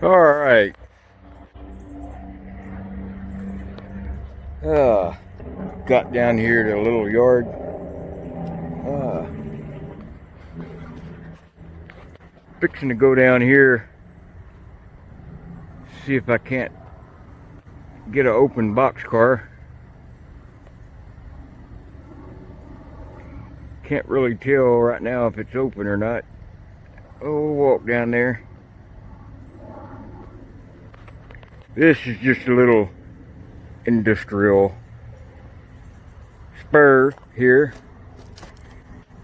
All right. Uh, got down here to a little yard. Uh, Fixing to go down here, see if I can't get an open box car. Can't really tell right now if it's open or not. Oh, we'll walk down there. This is just a little industrial spur here.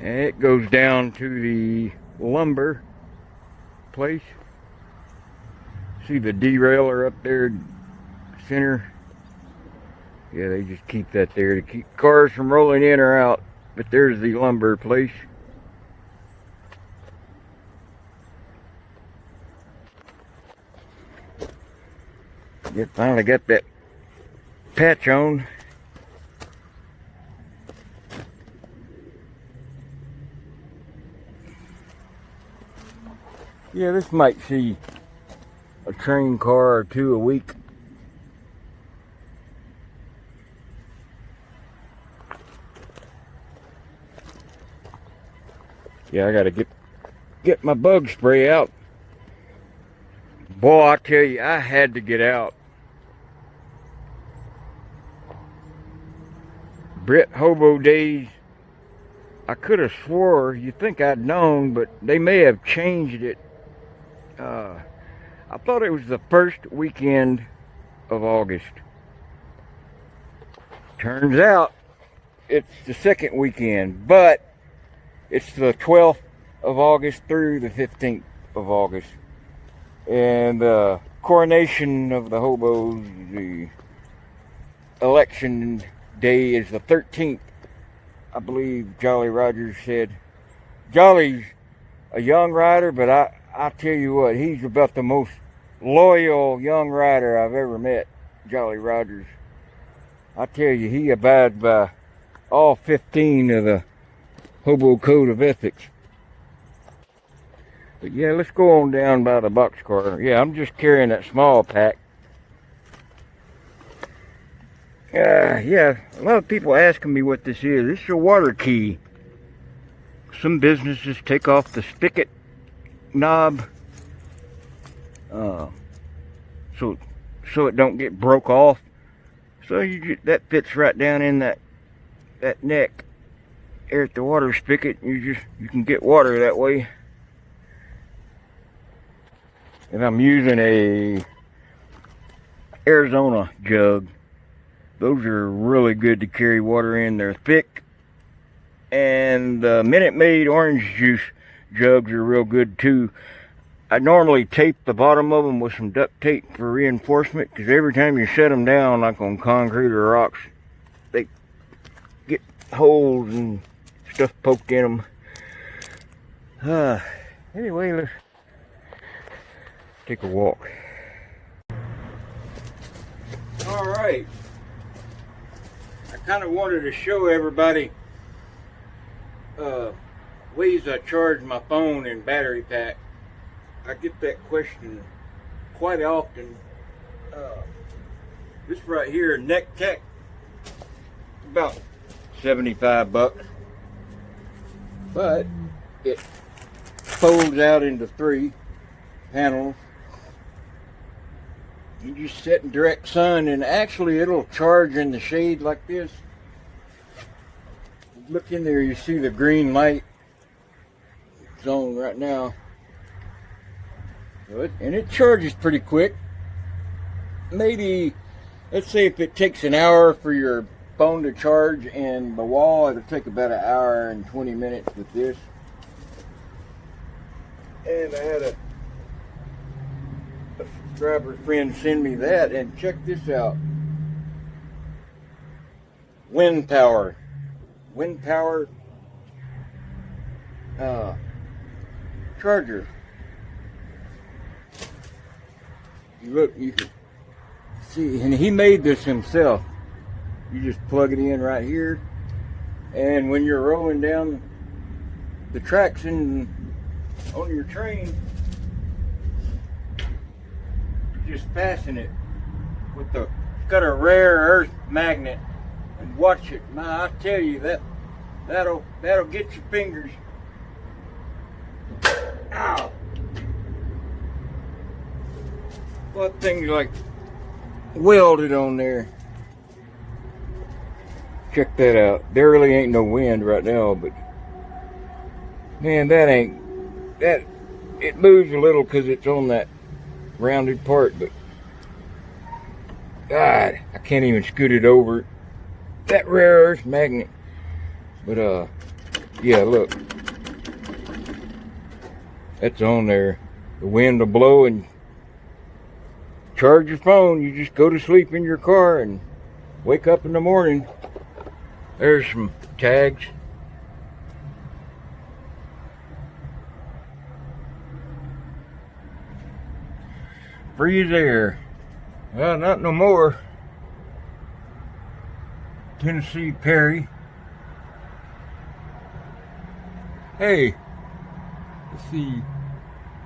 And it goes down to the lumber place. See the derailleur up there, center? Yeah, they just keep that there to keep cars from rolling in or out. But there's the lumber place. Yeah, finally got that patch on. Yeah, this might see a train car or two a week. Yeah, I gotta get my bug spray out. Boy, I tell you, I had to get out. Brett Hobo days, I could have swore, you think I'd known, but they may have changed it. I thought it was the first weekend of August. Turns out it's the second weekend, but it's the 12th of August through the 15th of August. And the coronation of the hobos, the election day is the 13th. I believe Jolly Rogers said. Jolly's a young rider, but I tell you what, he's about the most loyal young rider I've ever met, Jolly Rogers. I tell you, he abides by all 15 of the Hobo Code of Ethics. But yeah, let's go on down by the boxcar. Yeah, I'm just carrying that small pack. Yeah, a lot of people asking me what this is. This is a water key. Some businesses take off the spigot knob so it don't get broke off. So that fits right down in that neck there at the water spigot. You can get water that way. And I'm using a Arizona jug. Those are really good to carry water in. They're thick. And the Minute Maid orange juice jugs are real good too. I normally tape the bottom of them with some duct tape for reinforcement, because every time you set them down, like on concrete or rocks, they get holes and stuff poked in them. Anyway, let's take a walk. All right. I kind of wanted to show everybody ways I charge my phone and battery pack. I get that question quite often. This right here, Neck Tech, about 75 bucks, but it folds out into 3 panels. You just sit in direct sun, and actually it'll charge in the shade like this. Look in there, you see the green light. It's on right now. And it charges pretty quick. Maybe, let's say if it takes an hour for your phone to charge and the wall, it'll take about an hour and 20 minutes with this. And I had a subscriber friend send me that, and check this out. Wind power charger. Look, you can see, and he made this himself. You just plug it in right here, and when you're rolling down the tracks on your train, just fasten it with the, it's got a rare earth magnet, and watch it. I tell you, that'll get your fingers. Ow! Well, that thing's like welded on there. Check that out. There really ain't no wind right now, but man, it moves a little because it's on that rounded part, but God, I can't even scoot it over that rare earth magnet. But yeah, look, that's on there. The wind will blow and charge your phone. You just go to sleep in your car and wake up in the morning. There's some tags. Freeze air. Well, not no more. Tennessee Perry. Hey, let's see.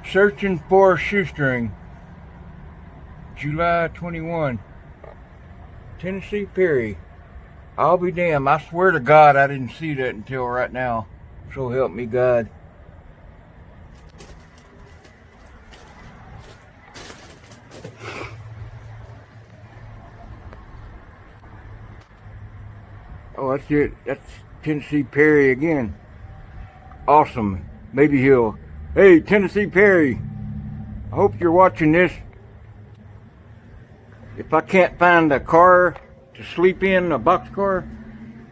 Searching for a shoestring. July 21. Tennessee Perry. I'll be damned. I swear to God I didn't see that until right now. So help me God. Oh, that's it. That's Tennessee Perry again. Awesome. Maybe he'll... Hey, Tennessee Perry. I hope you're watching this. If I can't find a car to sleep in, a boxcar,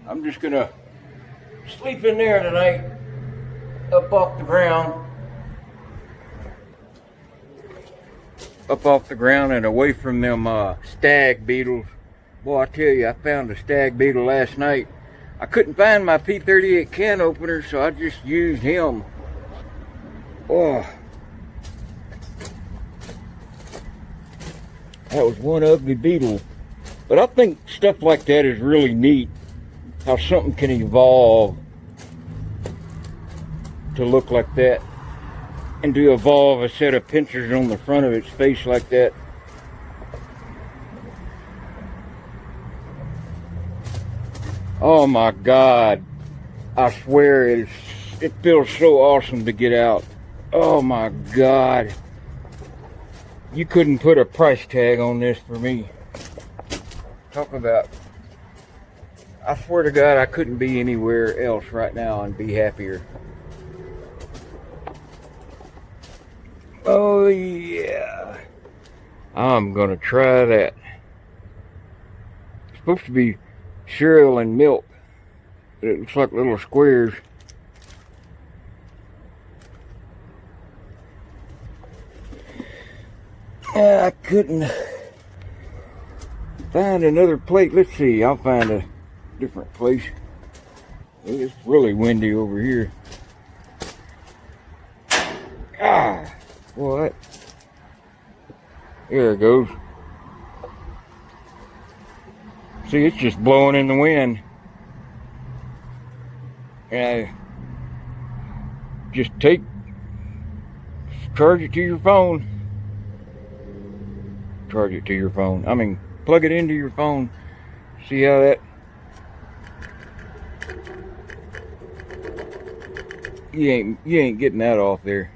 I'm just gonna sleep in there tonight. Up off the ground. Up off the ground and away from them stag beetles. Boy, I tell you, I found a stag beetle last night. I couldn't find my P38 can opener, so I just used him. Oh, that was one ugly beetle. But I think stuff like that is really neat. How something can evolve to look like that. And to evolve a set of pincers on the front of its face like that. Oh my God, I swear it feels so awesome to get out. Oh my God. You couldn't put a price tag on this for me. Talk about, I swear to God I couldn't be anywhere else right now and be happier. Oh yeah. I'm gonna try that. It's supposed to be cereal and milk. It looks like little squares. I couldn't find another plate. Let's see, I'll find a different place. It's really windy over here. Ah, what? There it goes. See, it's just blowing in the wind. And just charge it to your phone. Charge it to your phone. I mean, plug it into your phone. See how that... You ain't getting that off there.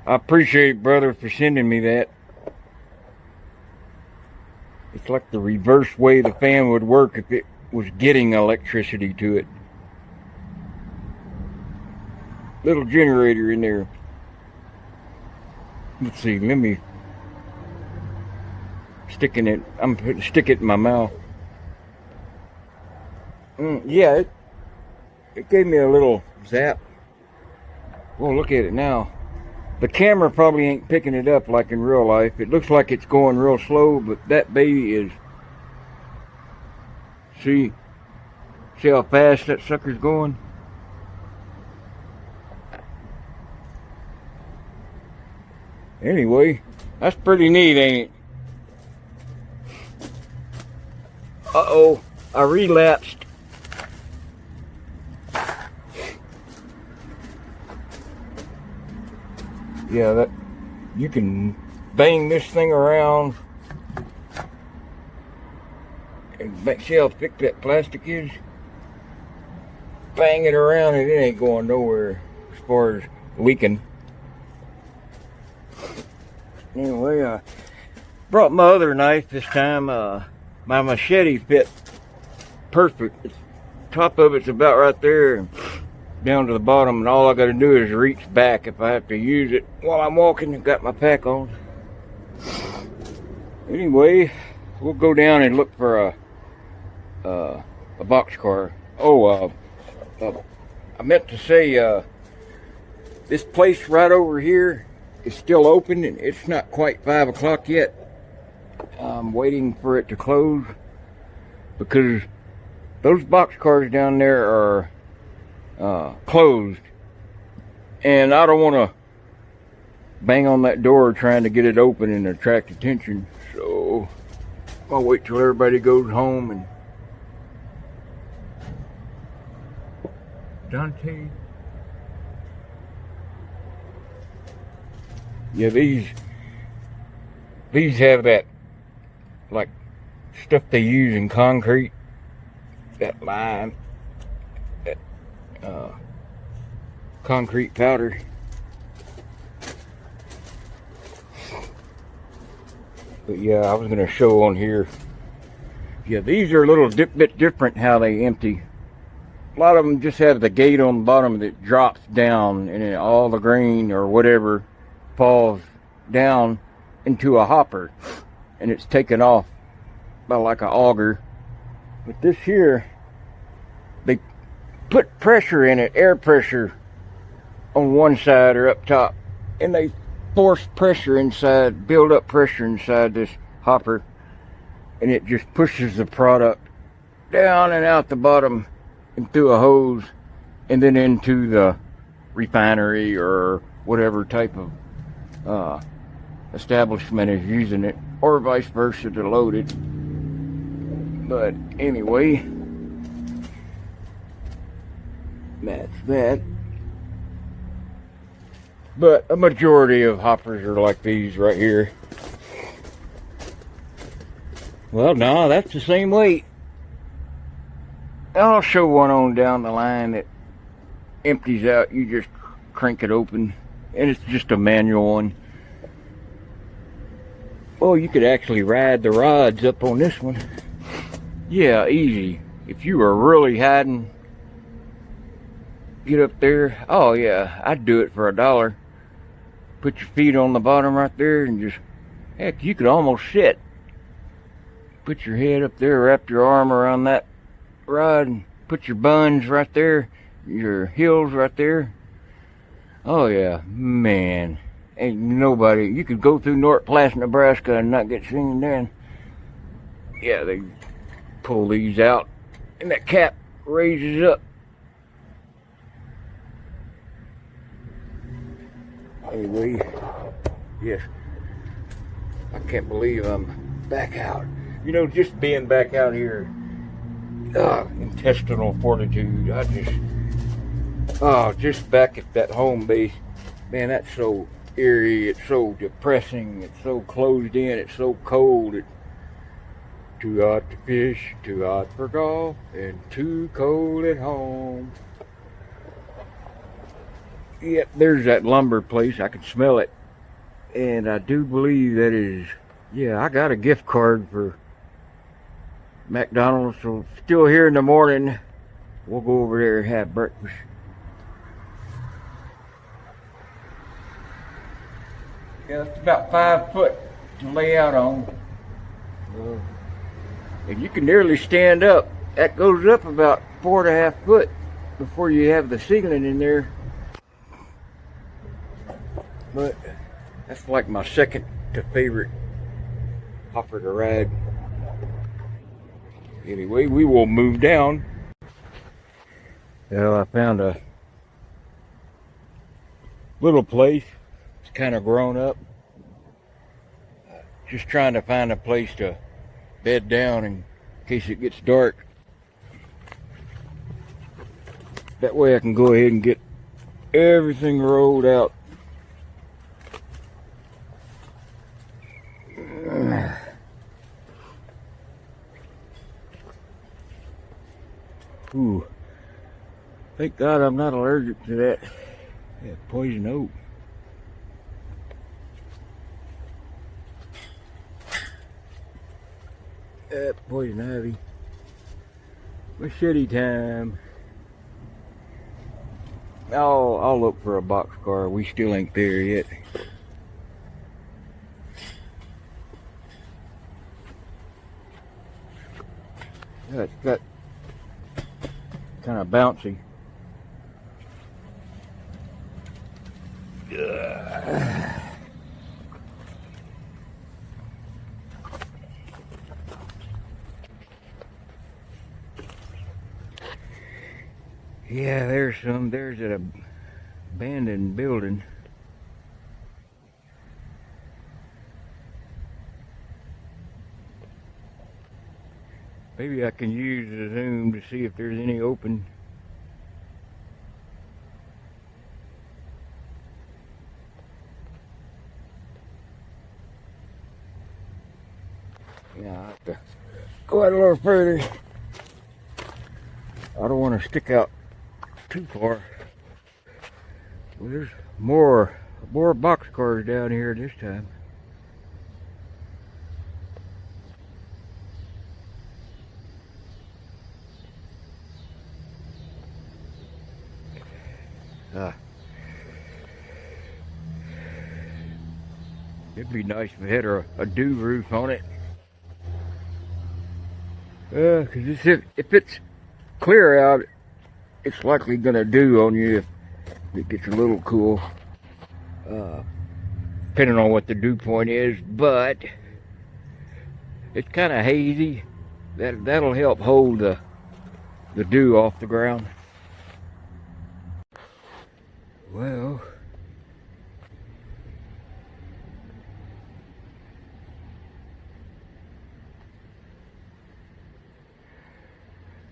I appreciate it, brother, for sending me that. It's like the reverse way the fan would work if it was getting electricity to it. Little generator in there. Let's see, let me stick it in my mouth. Yeah, it gave me a little zap. Well, look at it now. The camera probably ain't picking it up like in real life. It looks like it's going real slow, but that baby is... See how fast that sucker's going? Anyway, that's pretty neat, ain't it? Uh-oh, I relapsed. Yeah, that you can bang this thing around and see how thick that plastic is? Bang it around and it ain't going nowhere as far as leaking. Anyway, I brought my other knife this time. My machete fit perfect. The top of it's about right there and down to the bottom, and all I got to do is reach back if I have to use it while I'm walking and got my pack on. Anyway, we'll go down and look for a boxcar. Oh, I meant to say, this place right over here is still open, and it's not quite 5 o'clock yet. I'm waiting for it to close because those boxcars down there are closed, and I don't want to bang on that door trying to get it open and attract attention, so I'll wait till everybody goes home. And Dante, yeah, these have that like stuff they use in concrete, that lime, that concrete powder. But yeah, I was going to show on here. Yeah, these are a little bit different how they empty. A lot of them just have the gate on the bottom that drops down, and then all the grain or whatever falls down into a hopper, and it's taken off by like an auger. But this here, they put pressure in it, air pressure on one side or up top, and they force pressure inside, build up pressure inside this hopper, and it just pushes the product down and out the bottom and through a hose and then into the refinery or whatever type of establishment is using it, or vice versa to load it. But anyway, that's that. But a majority of hoppers are like these right here. Well, no, that's the same weight. I'll show one on down the line that empties out. You just crank it open, and it's just a manual one. Oh, you could actually ride the rods up on this one. Yeah, easy. If you were really hiding, get up there. Oh yeah, I'd do it for $1. Put your feet on the bottom right there and just, heck, you could almost sit. Put your head up there, wrap your arm around that rod, and put your buns right there, your heels right there. Oh yeah, man. Ain't nobody, you could go through North Platte, Nebraska and not get seen then. Yeah, they pull these out and that cap raises up. Anyway, yes, I can't believe I'm back out. You know, just being back out here, intestinal fortitude. Just back at that home base, man, that's so eerie. It's so depressing. It's so closed in. It's so cold. It's too hot to fish, too hot for golf, and too cold at home. Yep, there's that lumber place. I can smell it. And I do believe that is, yeah, I got a gift card for McDonald's. So still here in the morning, we'll go over there and have breakfast. Yeah, it's about 5 foot to lay out on. And you can nearly stand up. That goes up about 4.5 foot before you have the ceiling in there. But that's like my second to favorite hopper to ride. Anyway, we will move down. Well, I found a little place. It's kind of grown up. Just trying to find a place to bed down in case it gets dark. That way I can go ahead and get everything rolled out. Ooh. Thank God I'm not allergic to that poison oak. Poison ivy. Machete time. I'll look for a boxcar. We still ain't there yet. It's got kind of bouncy. Yeah, there's an abandoned building. Maybe I can use the zoom to see if there's any open. Yeah, I have to go out a little further. I don't want to stick out too far. Well, there's more boxcars down here this time. It'd be nice if it had a dew roof on it. Cause if it's clear out, it's likely gonna dew on you if it gets a little cool. Depending on what the dew point is, but it's kind of hazy. That'll help hold the dew off the ground. Well,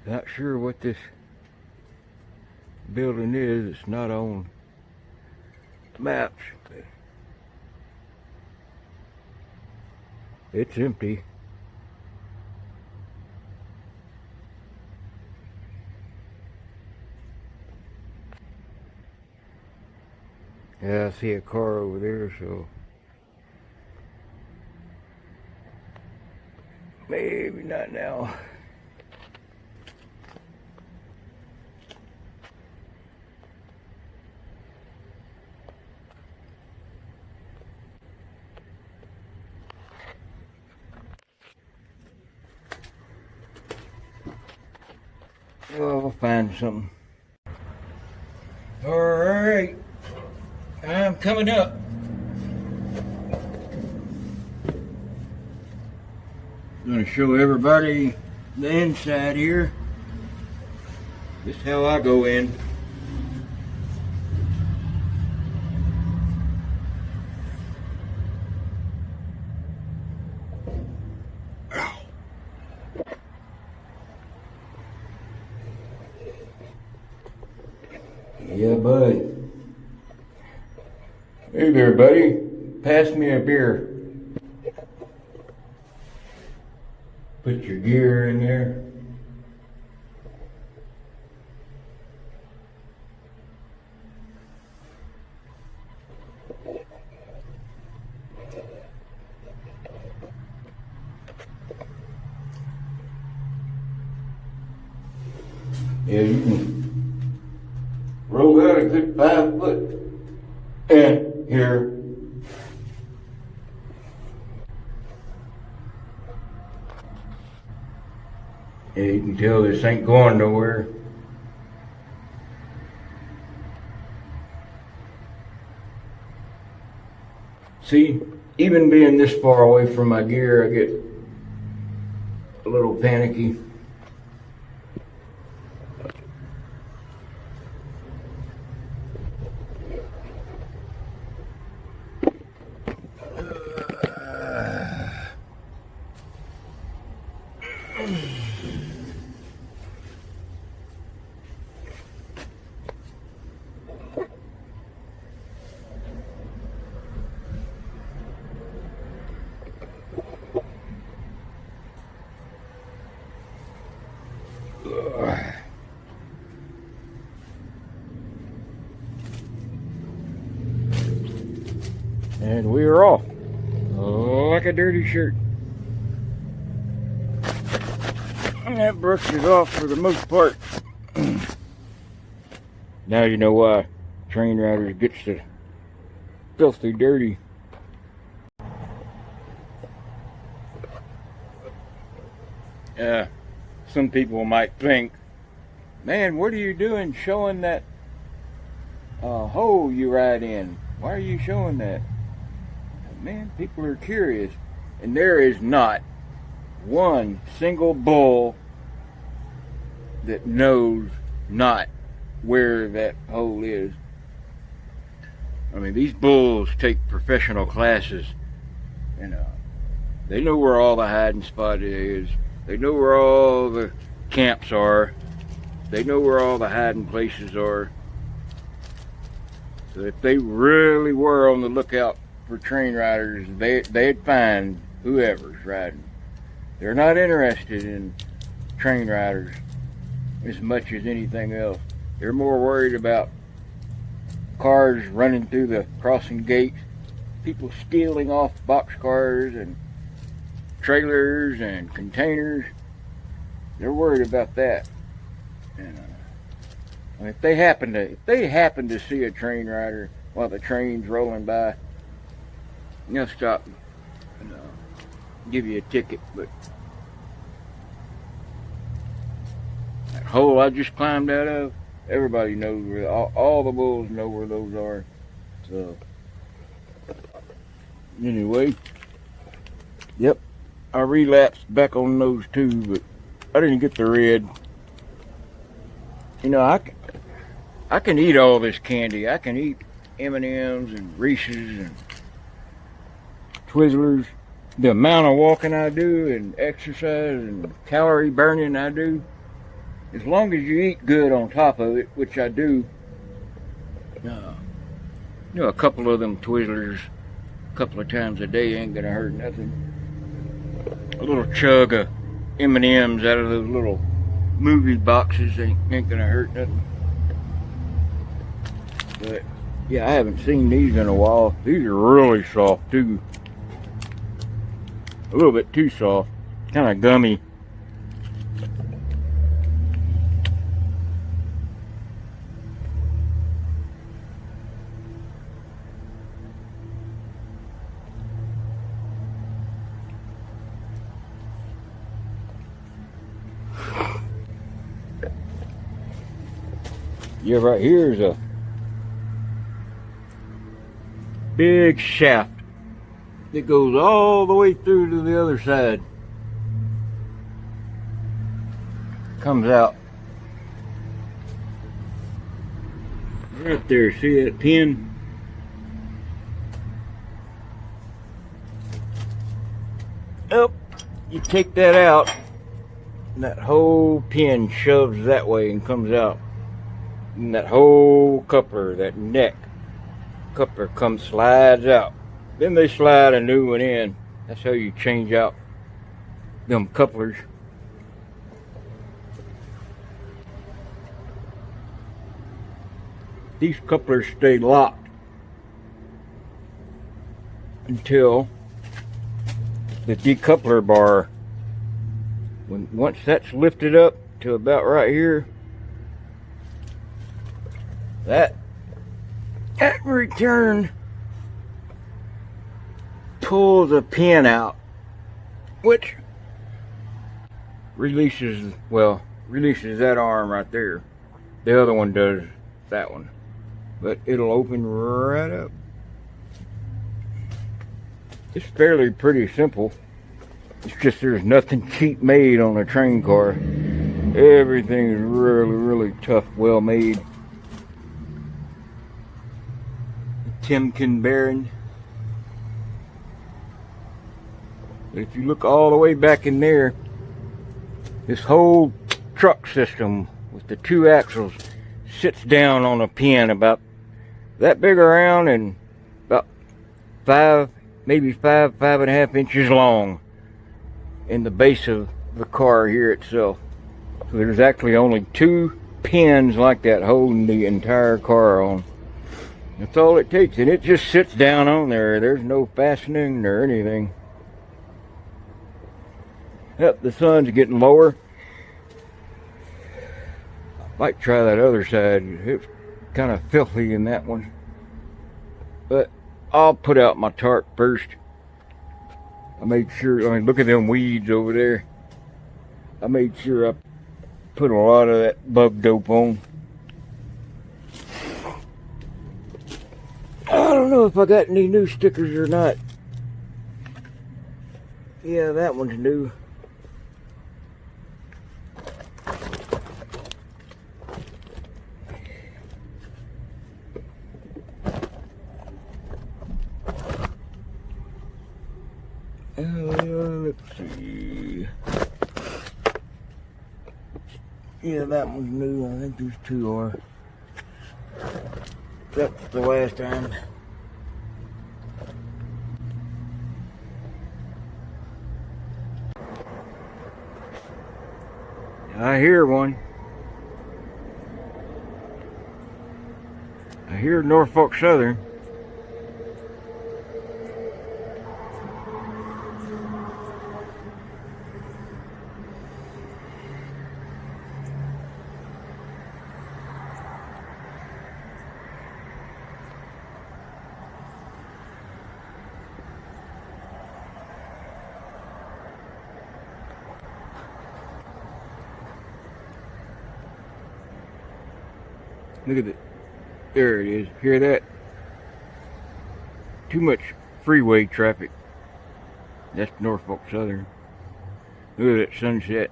not sure what this building is. It's not on maps. It's empty. Yeah, I see a car over there, so maybe not now. Well, we'll find something. All right, I'm coming up. Gonna show everybody the inside here. This is how I go in. Yeah, buddy. Hey there, buddy. Pass me a beer. Put your gear in there. Yeah, you can roll out a good 5 foot in here. Yeah, you can tell this ain't going nowhere. See, even being this far away from my gear, I get a little panicky. And we are off. Like a dirty shirt. And that brushes off for the most part. Now you know why train riders gets so filthy dirty. Some people might think, man, what are you doing showing that hole you ride in? Why are you showing that? Man, people are curious. And there is not one single bull that knows not where that hole is. I mean, these bulls take professional classes, and they know where all the hiding spot is. They know where all the camps are. They know where all the hiding places are. So if they really were on the lookout for train riders, they'd find whoever's riding. They're not interested in train riders as much as anything else. They're more worried about cars running through the crossing gates, people stealing off boxcars and trailers and containers. They're worried about that. And if they happen to see a train rider while the train's rolling by, they'll stop and give you a ticket. But that hole I just climbed out of, everybody knows where. All the bulls know where those are. So anyway, yep, I relapsed back on those too, but I didn't get the red. You know, I can eat all this candy. I can eat M&Ms and Reese's and Twizzlers. The amount of walking I do and exercise and calorie burning I do, as long as you eat good on top of it, which I do, you know, a couple of them Twizzlers a couple of times a day ain't gonna hurt nothing. A little chug of M&Ms out of those little movie boxes ain't gonna hurt nothing. But yeah, I haven't seen these in a while. These are really soft too. A little bit too soft, kind of gummy. Yeah, right here is a big shaft that goes all the way through to the other side. Comes out right there. See that pin? Oh, you take that out, and that whole pin shoves that way and comes out. And that whole coupler, that neck coupler, slides out. Then they slide a new one in. That's how you change out them couplers. These couplers stay locked until the decoupler bar, once that's lifted up to about right here, that return pulls a pin out, which releases that arm right there. The other one does that one, but it'll open right up. It's fairly pretty simple. It's just there's nothing cheap made on a train car. Everything is really tough, well made. Timken bearing. But if you look all the way back in there, this whole truck system with the two axles sits down on a pin about that big around and about maybe five and a half inches long in the base of the car here itself. So there's actually only two pins like that holding the entire car on. That's all it takes, and it just sits down on there. There's no fastening or anything. Yep, the sun's getting lower. Might try that other side. It's kind of filthy in that one. But I'll put out my tarp first. I made sure, I mean, look at them weeds over there. I made sure I put a lot of that bug dope on. I don't know if I got any new stickers or not. Yeah, that one's new. Let's see. Yeah, that one's new. I think these two are. That's the last time. I hear one. I hear Norfolk Southern. Look at it. There it is. Hear that? Too much freeway traffic. That's Norfolk Southern. Look at that sunset.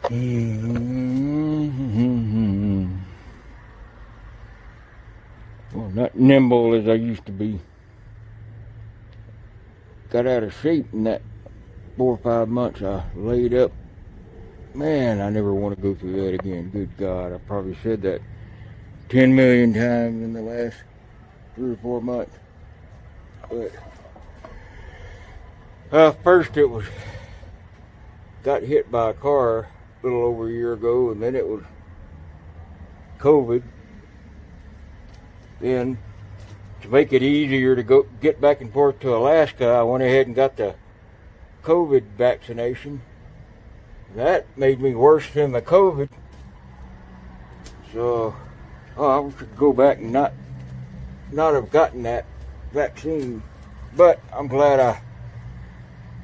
Well, not nimble as I used to be. Got out of shape in that 4 or 5 months I laid up. Man, I never want to go through that again. Good God, I probably said that 10 million times in the last 3 or 4 months. But first it was got hit by a car a little over a year ago, and then it was COVID. Then, to make it easier to go get back and forth to Alaska, I went ahead and got the COVID vaccination. That made me worse than the COVID. So, I wish I could go back and not have gotten that vaccine. But I'm glad I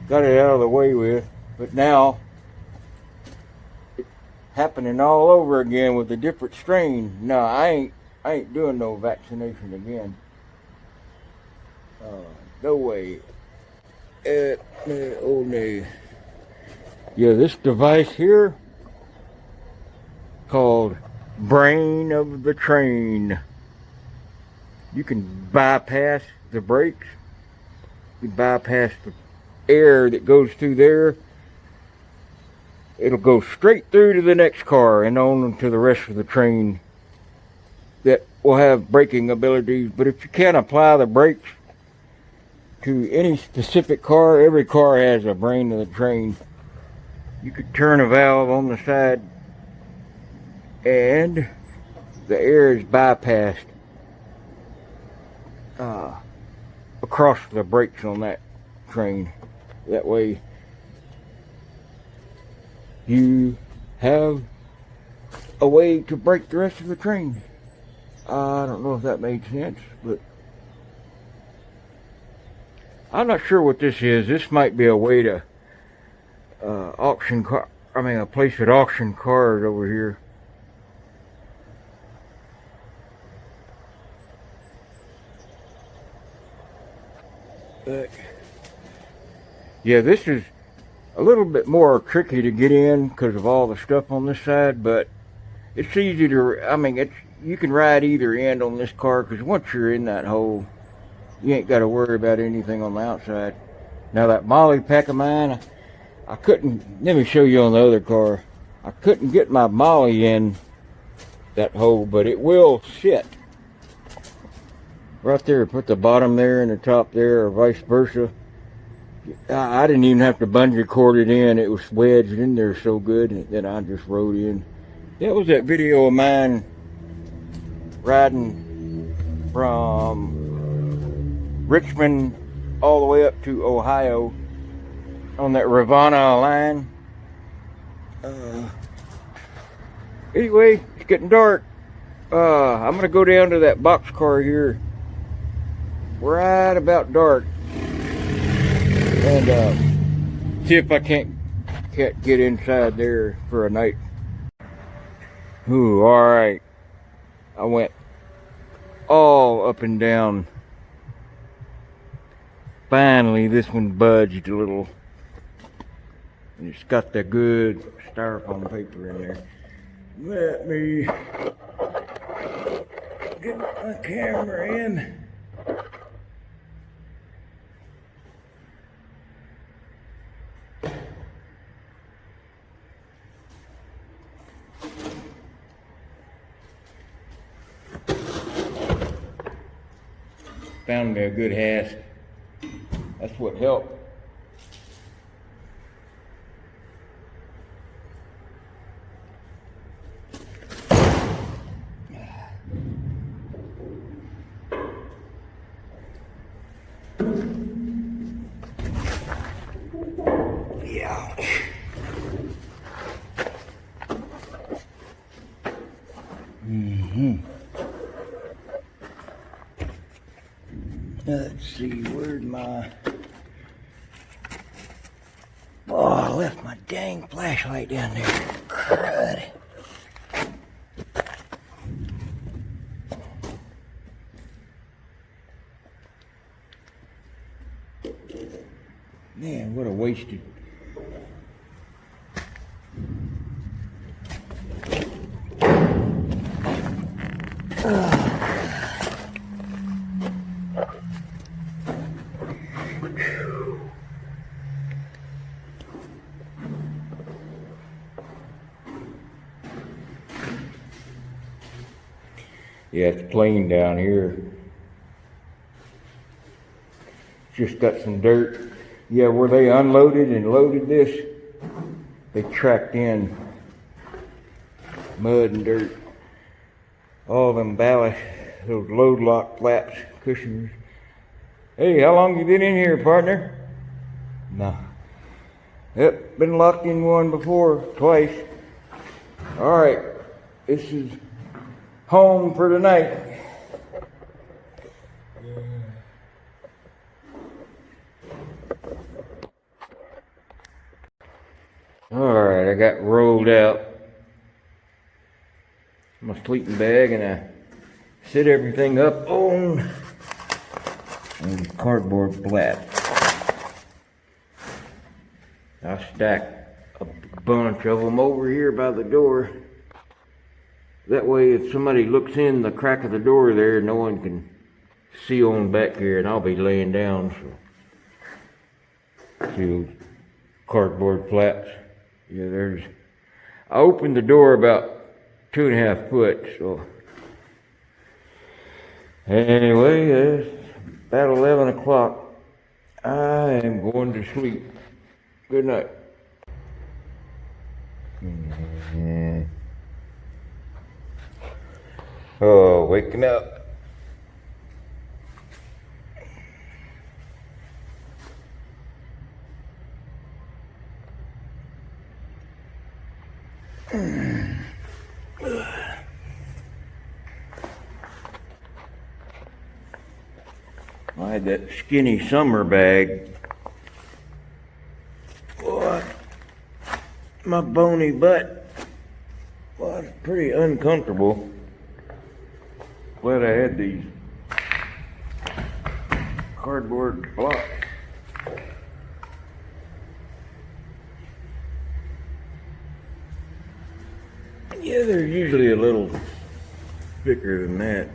got it out of the way with. But now, it's happening all over again with a different strain. No, I ain't doing no vaccination again. No way. Oh no. Yeah, this device here, called Brain of the Train. You can bypass the brakes. You bypass the air that goes through there. It'll go straight through to the next car and on to the rest of the train that will have braking abilities. But if you can't apply the brakes to any specific car, every car has a brain of the train. You could turn a valve on the side and the air is bypassed across the brakes on that train. That way you have a way to brake the rest of the train. I don't know if that made sense, but I'm not sure what this is. This might be a way to auction car. I mean, a place that auction cars over here. But yeah, this is a little bit more tricky to get in because of all the stuff on this side, but it's easy to, I mean, you can ride either end on this car because once you're in that hole, you ain't got to worry about anything on the outside. Now that Molly pack of mine, I couldn't, let me show you on the other car. I couldn't get my Molly in that hole, but it will sit right there. Put the bottom there and the top there, or vice versa. I didn't even have to bungee cord it in. It was wedged in there so good that I just rode in. That was that video of mine riding from Richmond all the way up to Ohio on that Ravenna line. Anyway, it's getting dark. I'm gonna go down to that boxcar here right about dark and see if I can't get inside there for a night. Ooh, all right. I went all up and down. Finally, this one budged a little. And it's got the good styrofoam paper in there. Let me get my camera in. Found me a good hasp. That's what helped. Yeah. Let's see, where'd my... Oh, I left my dang flashlight down there. Crud. Man, what a wasted... Yeah, it's plain down here. Just got some dirt. Yeah, where they unloaded and loaded this, they tracked in mud and dirt. All them ballast, those load lock flaps, cushions. Hey, how long you been in here, partner? No. Yep, been locked in one before, twice. All right, this is home for tonight. Alright, I got rolled out my sleeping bag and I set everything up on cardboard flat. I stacked a bunch of them over here by the door. That way, if somebody looks in the crack of the door there, no one can see on back here, and I'll be laying down. So, see those cardboard flaps? Yeah, there's. I opened the door about 2.5 foot. So, anyway, it's about 11 o'clock. I am going to sleep. Good night. Oh, waking up. I had that skinny summer bag. Boy, my bony butt was pretty uncomfortable. Glad I had these cardboard blocks. Yeah, they're usually a little thicker than that.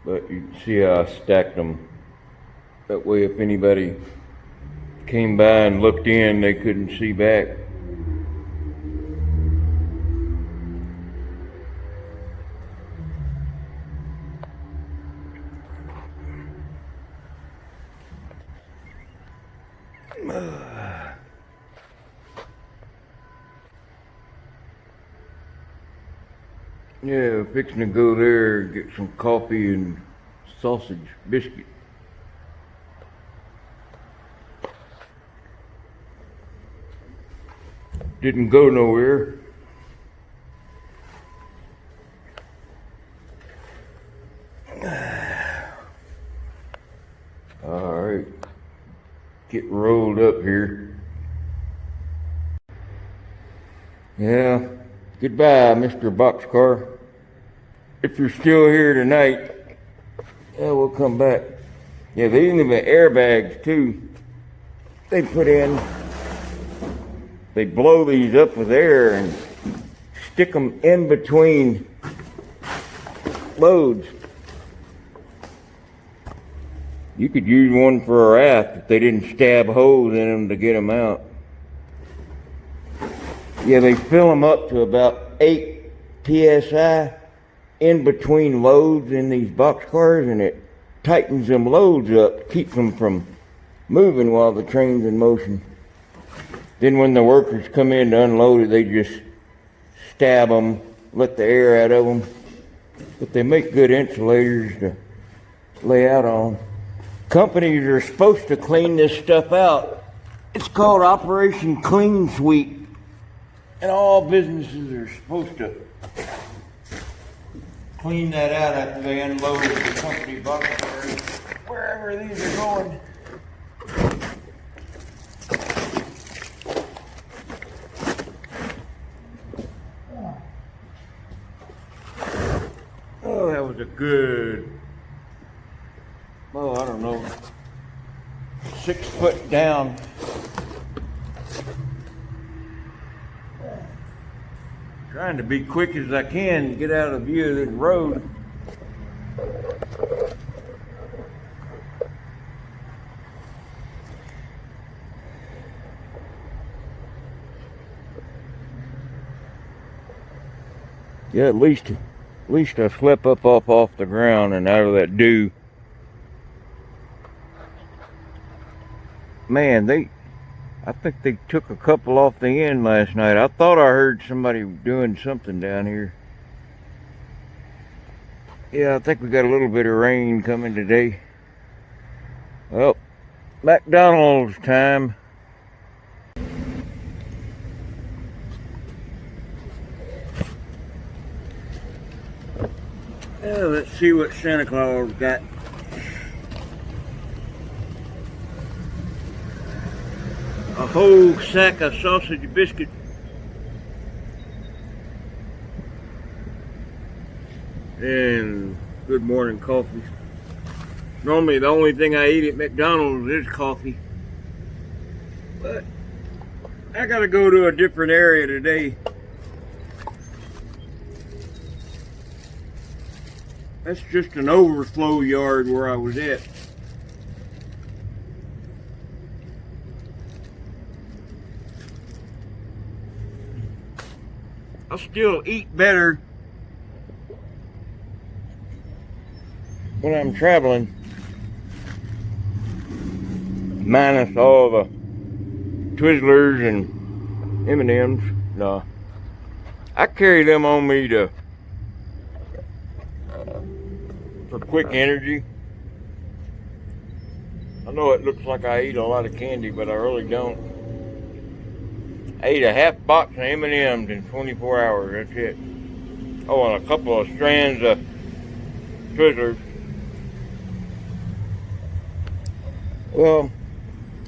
But you can see how I stacked them. That way if anybody came by and looked in, they couldn't see back. Yeah, fixing to go there and get some coffee and sausage biscuit. Didn't go nowhere. All right, get rolled up here. Yeah, goodbye, Mr. Boxcar. If you're still here tonight, yeah, we'll come back. Yeah, they even have airbags too. They put in. They blow these up with air and stick them in between loads. You could use one for a raft if they didn't stab holes in them to get them out. Yeah, they fill them up to about 8 psi in between loads in these boxcars, and it tightens them loads up, keeps them from moving while the train's in motion. Then when the workers come in to unload it, they just stab them, let the air out of them. But they make good insulators to lay out on. Companies are supposed to clean this stuff out. It's called Operation Clean Sweep. And all businesses are supposed to clean that out after they unload the company boxcars, wherever these are going. Oh, that was a good, I don't know, 6 foot down. Trying to be quick as I can to get out of view of this road. Yeah, at least I slept up off the ground and out of that dew. Man, I think they took a couple off the end last night. I thought I heard somebody doing something down here. Yeah, I think we got a little bit of rain coming today. Well, McDonald's time. Oh, let's see what Santa Claus got. A whole sack of sausage biscuit. And good morning coffee. Normally the only thing I eat at McDonald's is coffee. But I gotta go to a different area today. That's just an overflow yard where I was at. I'll still eat better when I'm traveling, minus all the Twizzlers and M&M's. No, I carry them on me for quick energy. I know it looks like I eat a lot of candy, but I really don't. I ate a half box of M&M's in 24 hours. That's it. Oh, and a couple of strands of Twizzlers. Well,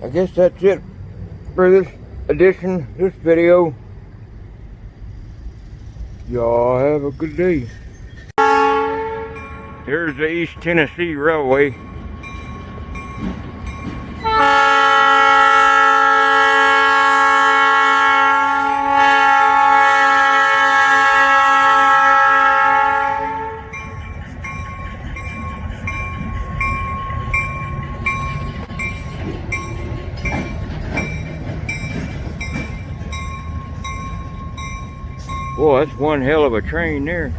I guess that's it for this video. Y'all have a good day. Here's the East Tennessee Railway. Boy, that's one hell of a train there.